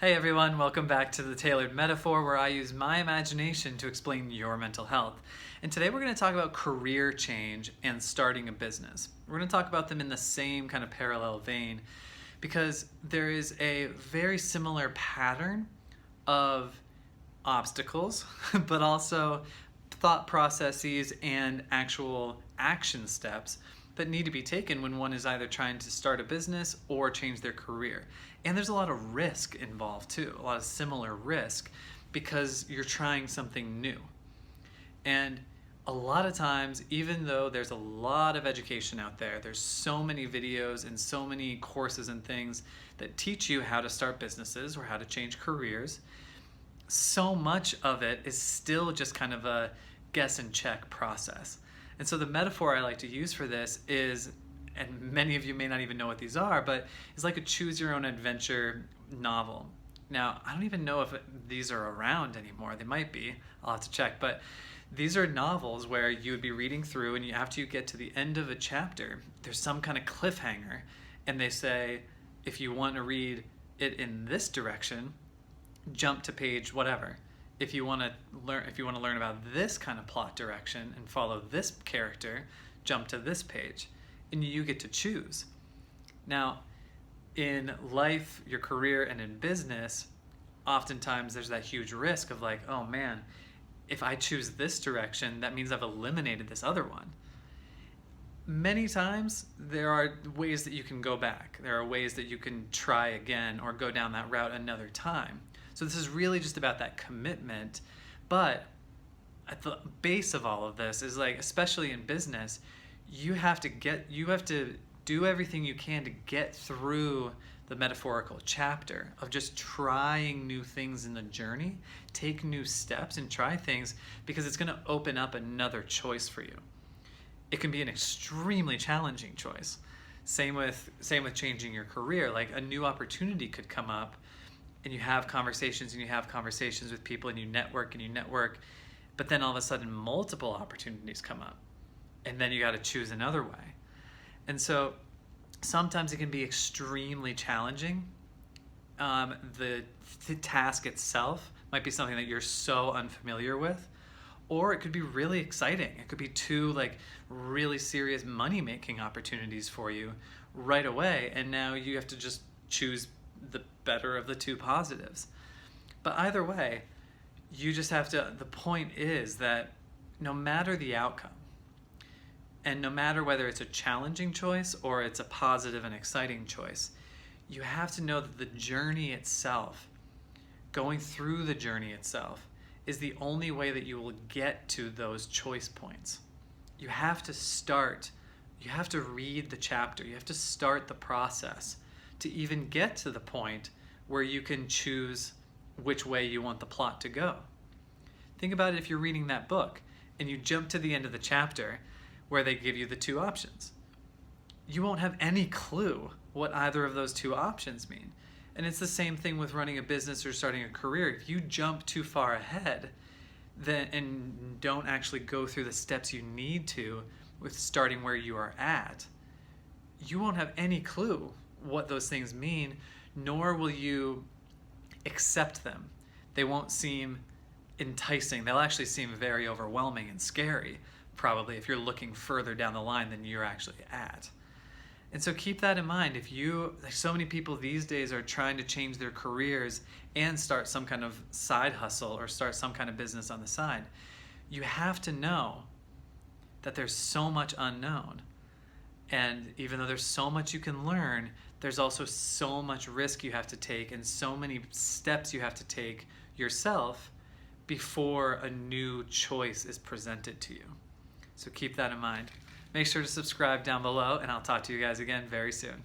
Hey everyone, welcome back to the Tailored Metaphor, where I use my imagination to explain your mental health. And today we're going to talk about career change and starting a business. We're going to talk about them in the same kind of parallel vein because there is a very similar pattern of obstacles, but also thought processes and actual action steps that need to be taken when one is either trying to start a business or change their career. And there's a lot of risk involved too, a lot of similar risk because you're trying something new. And a lot of times, even though there's a lot of education out there, there's so many videos and so many courses and things that teach you how to start businesses or how to change careers, so much of it is still just kind of a guess and check process. And so the metaphor I like to use for this is, and many of you may not even know what these are, but it's like a choose your own adventure novel. Now, I don't even know if these are around anymore. They might be. I'll have to check. But these are novels where you would be reading through, and after you get to the end of a chapter, there's some kind of cliffhanger, and they say, if you want to read it in this direction, jump to page whatever. If you want to learn about this kind of plot direction and follow this character, jump to this page, and you get to choose. Now, in life, your career, and in business, oftentimes there's that huge risk of like, oh man, if I choose this direction, that means I've eliminated this other one. Many times there are ways that you can go back. There are ways that you can try again or go down that route another time. So this is really just about that commitment. But at the base of all of this is, like, especially in business, you have to do everything you can to get through the metaphorical chapter of just trying new things in the journey, take new steps and try things, because it's going to open up another choice for you. It can be an extremely challenging choice. Same with changing your career. Like, a new opportunity could come up, and you have conversations with people, and you network, but then all of a sudden multiple opportunities come up, and then you got to choose another way. And so sometimes it can be extremely challenging. The task itself might be something that you're so unfamiliar with, or it could be really exciting. It could be two really serious money-making opportunities for you right away, and now you have to just choose the better of the two positives. But either way, you just have to, the point is that no matter the outcome, and no matter whether it's a challenging choice or it's a positive and exciting choice, you have to know that the journey itself, going through the journey itself, is the only way that you will get to those choice points. You have to start, you have to read the chapter, you have to start the process to even get to the point where you can choose which way you want the plot to go. Think about it if you're reading that book and you jump to the end of the chapter where they give you the two options. You won't have any clue what either of those two options mean. And it's the same thing with running a business or starting a career. If you jump too far ahead and don't actually go through the steps you need to with starting where you are at, you won't have any clue what those things mean, nor will you accept them. They won't seem enticing. They'll actually seem very overwhelming and scary, probably, if you're looking further down the line than you're actually at. And so keep that in mind. So many people these days are trying to change their careers and start some kind of side hustle or start some kind of business on the side. You have to know that there's so much unknown. And even though there's so much you can learn, there's also so much risk you have to take and so many steps you have to take yourself before a new choice is presented to you. So keep that in mind. Make sure to subscribe down below, and I'll talk to you guys again very soon.